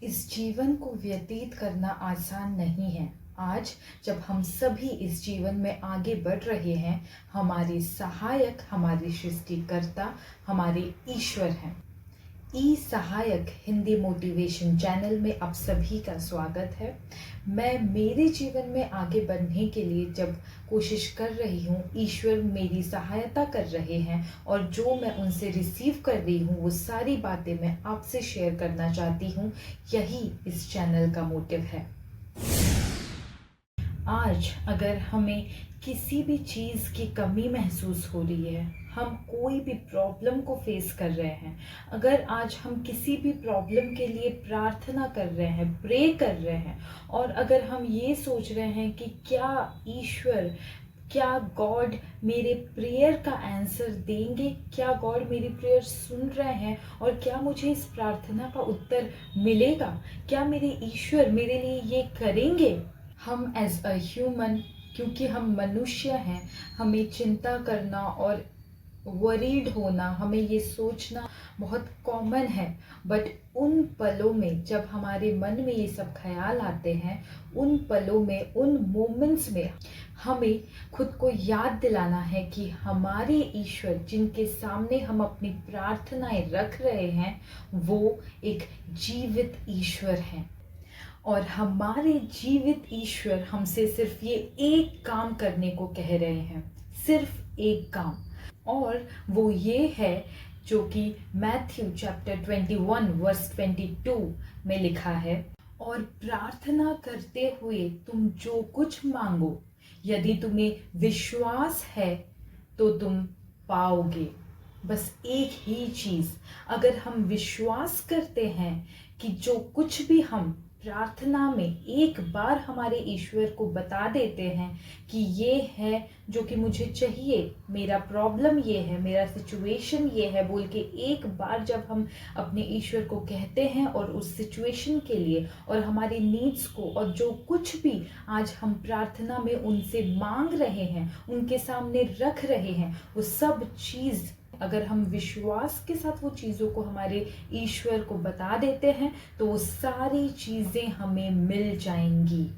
इस जीवन को व्यतीत करना आसान नहीं है। आज जब हम सभी इस जीवन में आगे बढ़ रहे हैं, हमारे सहायक, हमारे सृष्टिकर्ता, हमारे ईश्वर हैं। ई सहायक हिंदी मोटिवेशन चैनल में आप सभी का स्वागत है। मैं मेरे जीवन में आगे बढ़ने के लिए जब कोशिश कर रही हूँ, ईश्वर मेरी सहायता कर रहे हैं और जो मैं उनसे रिसीव कर रही हूँ वो सारी बातें मैं आपसे शेयर करना चाहती हूँ। यही इस चैनल का मोटिव है। आज अगर हमें किसी भी चीज़ की कमी महसूस हो रही है, हम कोई भी प्रॉब्लम को फेस कर रहे हैं, अगर आज हम किसी भी प्रॉब्लम के लिए प्रार्थना कर रहे हैं, प्रे कर रहे हैं, और अगर हम ये सोच रहे हैं कि क्या गॉड मेरे प्रेयर का आंसर देंगे, क्या गॉड मेरी प्रेयर सुन रहे हैं और क्या मुझे इस प्रार्थना का उत्तर मिलेगा, क्या मेरे ईश्वर मेरे लिए ये करेंगे। हम एज अ ह्यूमन, क्योंकि हम मनुष्य हैं, हमें चिंता करना और वरीड होना, हमें ये सोचना बहुत कॉमन है। बट उन पलों में जब हमारे मन में ये सब ख्याल आते हैं, उन पलों में, उन मोमेंट्स में हमें खुद को याद दिलाना है कि हमारे ईश्वर जिनके सामने हम अपनी प्रार्थनाएं रख रहे हैं, वो एक जीवित ईश्वर हैं। और हमारे जीवित ईश्वर हमसे सिर्फ ये एक काम करने को कह रहे हैं, सिर्फ एक काम, और वो ये है जो कि मैथ्यू चैप्टर 21 वर्स 22 में लिखा है। और प्रार्थना करते हुए तुम जो कुछ मांगो, यदि तुम्हें विश्वास है तो तुम पाओगे। बस एक ही चीज़, अगर हम विश्वास करते हैं कि जो कुछ भी हम प्रार्थना में एक बार हमारे ईश्वर को बता देते हैं कि ये है जो कि मुझे चाहिए, मेरा प्रॉब्लम ये है, मेरा सिचुएशन ये है बोल के एक बार जब हम अपने ईश्वर को कहते हैं और उस सिचुएशन के लिए और हमारी नीड्स को और जो कुछ भी आज हम प्रार्थना में उनसे मांग रहे हैं, उनके सामने रख रहे हैं, वो सब चीज़ अगर हम विश्वास के साथ वो चीज़ों को हमारे ईश्वर को बता देते हैं तो वो सारी चीज़ें हमें मिल जाएंगी।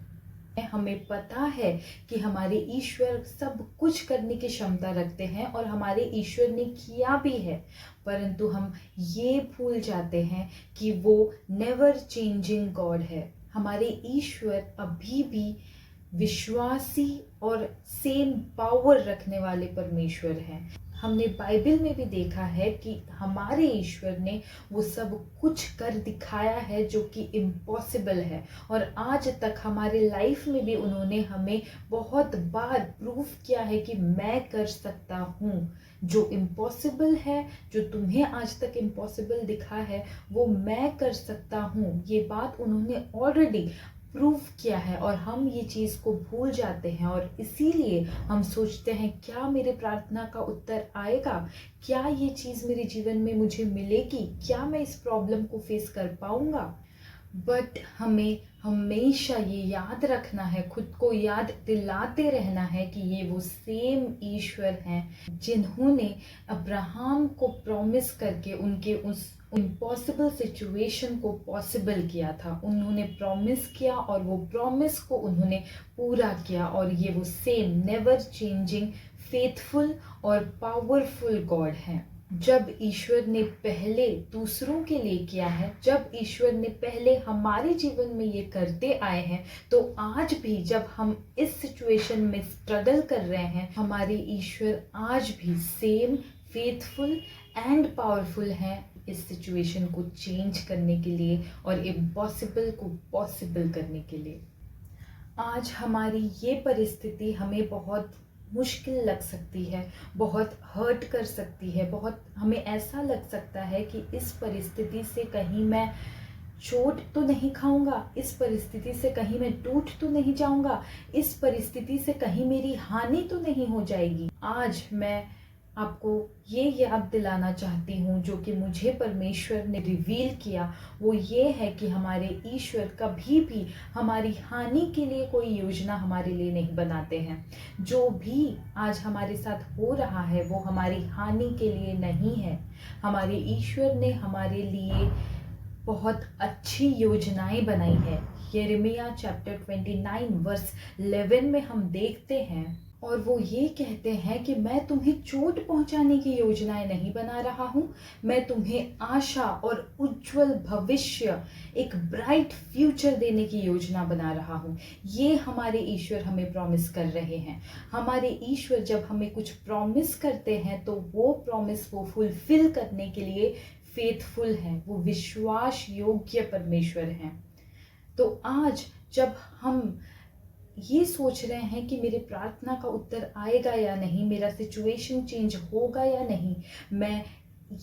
हमें पता है कि हमारे ईश्वर सब कुछ करने की क्षमता रखते हैं और हमारे ईश्वर ने किया भी है, परंतु हम ये भूल जाते हैं कि वो नेवर चेंजिंग गॉड है। हमारे ईश्वर अभी भी विश्वासी और सेम पावर रखने वाले परमेश्वर हैं। हमने बाइबल में भी देखा है कि हमारे ईश्वर ने वो सब कुछ कर दिखाया है जो कि इम्पॉसिबल है, और आज तक हमारे लाइफ में भी उन्होंने हमें बहुत बार प्रूव किया है कि मैं कर सकता हूँ। जो इम्पॉसिबल है, जो तुम्हें आज तक इम्पॉसिबल दिखा है, वो मैं कर सकता हूँ, ये बात उन्होंने ऑलरेडी प्रूव किया है। और हम ये चीज़ को भूल जाते हैं और इसीलिए हम सोचते हैं क्या मेरे प्रार्थना का उत्तर आएगा, क्या ये चीज़ मेरे जीवन में मुझे मिलेगी, क्या मैं इस प्रॉब्लम को फेस कर पाऊंगा। बट हमें हमेशा ये याद रखना है, खुद को याद दिलाते रहना है कि ये वो सेम ईश्वर हैं जिन्होंने अब्राहम को प्रॉमिस करके उनके उस इम्पॉसिबल सिचुएशन को पॉसिबल किया था। उन्होंने प्रॉमिस किया और वो प्रॉमिस को उन्होंने पूरा किया, और ये वो सेम नेवर चेंजिंग फेथफुल और पावरफुल गॉड हैं। जब ईश्वर ने पहले दूसरों के लिए किया है, जब ईश्वर ने पहले हमारे जीवन में ये करते आए हैं, तो आज भी जब हम इस सिचुएशन में स्ट्रगल कर रहे हैं, हमारे ईश्वर आज भी सेम फेथफुल एंड पावरफुल हैं इस सिचुएशन को चेंज करने के लिए और इम्पॉसिबल को पॉसिबल करने के लिए। आज हमारी ये परिस्थिति हमें बहुत मुश्किल लग सकती है, बहुत हर्ट कर सकती है, बहुत हमें ऐसा लग सकता है कि इस परिस्थिति से कहीं मैं चोट तो नहीं खाऊंगा, इस परिस्थिति से कहीं मैं टूट तो नहीं जाऊंगा, इस परिस्थिति से कहीं मेरी हानि तो नहीं हो जाएगी। आज मैं आपको ये याद दिलाना चाहती हूँ जो कि मुझे परमेश्वर ने रिवील किया, वो ये है कि हमारे ईश्वर कभी भी हमारी हानि के लिए कोई योजना हमारे लिए नहीं बनाते हैं। जो भी आज हमारे साथ हो रहा है वो हमारी हानि के लिए नहीं है। हमारे ईश्वर ने हमारे लिए बहुत अच्छी योजनाएं बनाई है। यिर्मयाह चैप्टर 29 वर्स 11 में हम देखते हैं, और वो ये कहते हैं कि मैं तुम्हें चोट पहुंचाने की योजनाएं नहीं बना रहा हूं, मैं तुम्हें आशा और उज्जवल भविष्य, एक ब्राइट फ्यूचर देने की योजना बना रहा हूं। ये हमारे ईश्वर हमें प्रॉमिस कर रहे हैं। हमारे ईश्वर जब हमें कुछ प्रॉमिस करते हैं तो वो प्रॉमिस वो फुलफिल करने के लिए फेथफुल हैं, वो विश्वास योग्य परमेश्वर हैं। तो आज जब हम ये सोच रहे हैं कि मेरे प्रार्थना का उत्तर आएगा या नहीं, मेरा सिचुएशन चेंज होगा या नहीं, मैं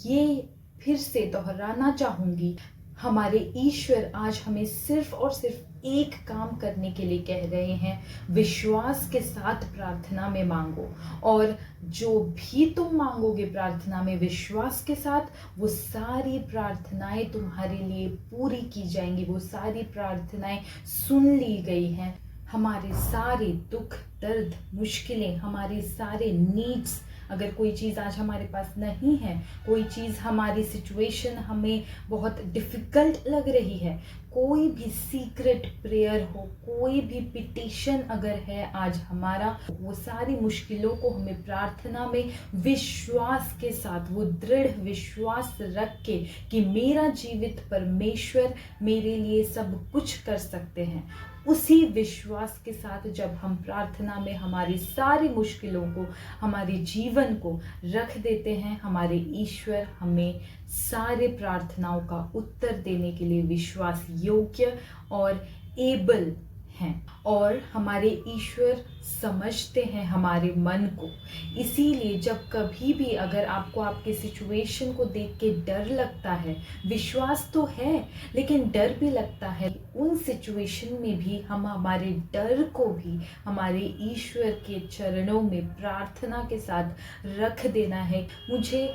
ये फिर से दोहराना चाहूँगी, हमारे ईश्वर आज हमें सिर्फ और सिर्फ एक काम करने के लिए कह रहे हैं, विश्वास के साथ प्रार्थना में मांगो, और जो भी तुम मांगोगे प्रार्थना में विश्वास के साथ, वो सारी प्रार्थनाएं तुम्हारे लिए पूरी की जाएंगी, वो सारी प्रार्थनाएं सुन ली गई हैं। हमारे सारे दुख, दर्द, मुश्किलें, हमारे सारे नीड्स, अगर कोई चीज़ आज हमारे पास नहीं है, कोई चीज़ हमारी सिचुएशन हमें बहुत डिफ़िकल्ट लग रही है, कोई भी सीक्रेट प्रेयर हो, कोई भी पिटिशन अगर है आज हमारा, वो सारी मुश्किलों को हमें प्रार्थना में विश्वास के साथ, वो दृढ़ विश्वास रख के कि मेरा जीवित परमेश्वर मेरे लिए सब कुछ कर सकते हैं, उसी विश्वास के साथ जब हम प्रार्थना में हमारी सारी मुश्किलों को, हमारे जीवन को रख देते हैं, हमारे ईश्वर हमें सारे प्रार्थनाओं का उत्तर देने के लिए विश्वास योग्य और एबल हैं, और हमारे ईश्वर समझते हैं हमारे मन को। इसीलिए जब कभी भी अगर आपको आपके सिचुएशन को देख के डर लगता है, विश्वास तो है लेकिन डर भी लगता है, उन सिचुएशन में भी हम हमारे डर को भी हमारे ईश्वर के चरणों में प्रार्थना के साथ रख देना है। मुझे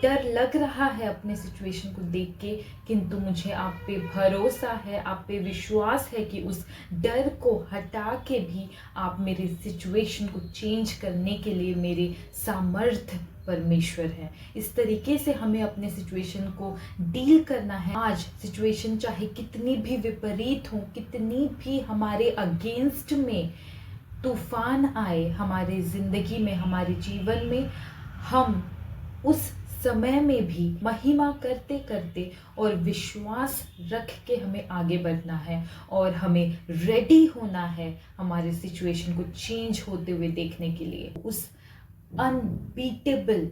डर लग रहा है अपने सिचुएशन को देख के, किंतु मुझे आप पे भरोसा है, आप पे विश्वास है कि उस डर को हटा के भी आप मेरे सिचुएशन को चेंज करने के लिए मेरे सामर्थ्य परमेश्वर है। इस तरीके से हमें अपने सिचुएशन को डील करना है। आज सिचुएशन चाहे कितनी भी विपरीत हो, कितनी भी हमारे अगेंस्ट में तूफान आए हमारे ज़िंदगी में, हमारे जीवन में, हम उस समय में भी महिमा करते करते और विश्वास रख के हमें आगे बढ़ना है, और हमें रेडी होना है हमारे सिचुएशन को चेंज होते हुए देखने के लिए, उस अनबीटेबल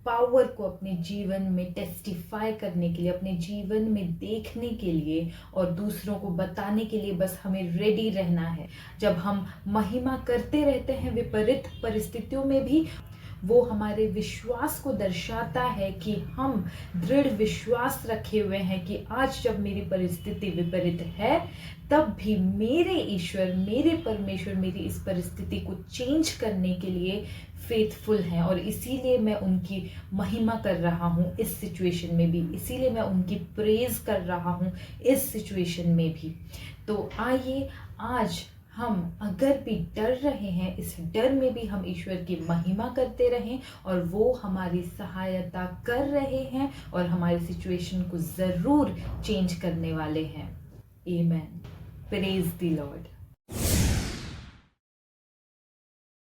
पावर को अपने जीवन में टेस्टिफाई करने के लिए, अपने जीवन में देखने के लिए और दूसरों को बताने के लिए बस हमें रेडी रहना है। जब हम महिमा करते रहते हैं विपरीत परिस्थितियों में भी, वो हमारे विश्वास को दर्शाता है कि हम दृढ़ विश्वास रखे हुए हैं कि आज जब मेरी परिस्थिति विपरीत है, तब भी मेरे ईश्वर, मेरे परमेश्वर मेरी इस परिस्थिति को चेंज करने के लिए फेथफुल हैं, और इसीलिए मैं उनकी महिमा कर रहा हूँ इस सिचुएशन में भी, इसीलिए मैं उनकी प्रेज कर रहा हूँ इस सिचुएशन में भी। तो आइए आज हम अगर भी डर रहे हैं, इस डर में भी हम ईश्वर की महिमा करते रहें, और वो हमारी सहायता कर रहे हैं और हमारी सिचुएशन को ज़रूर चेंज करने वाले हैं। आमेन। Praise the Lord.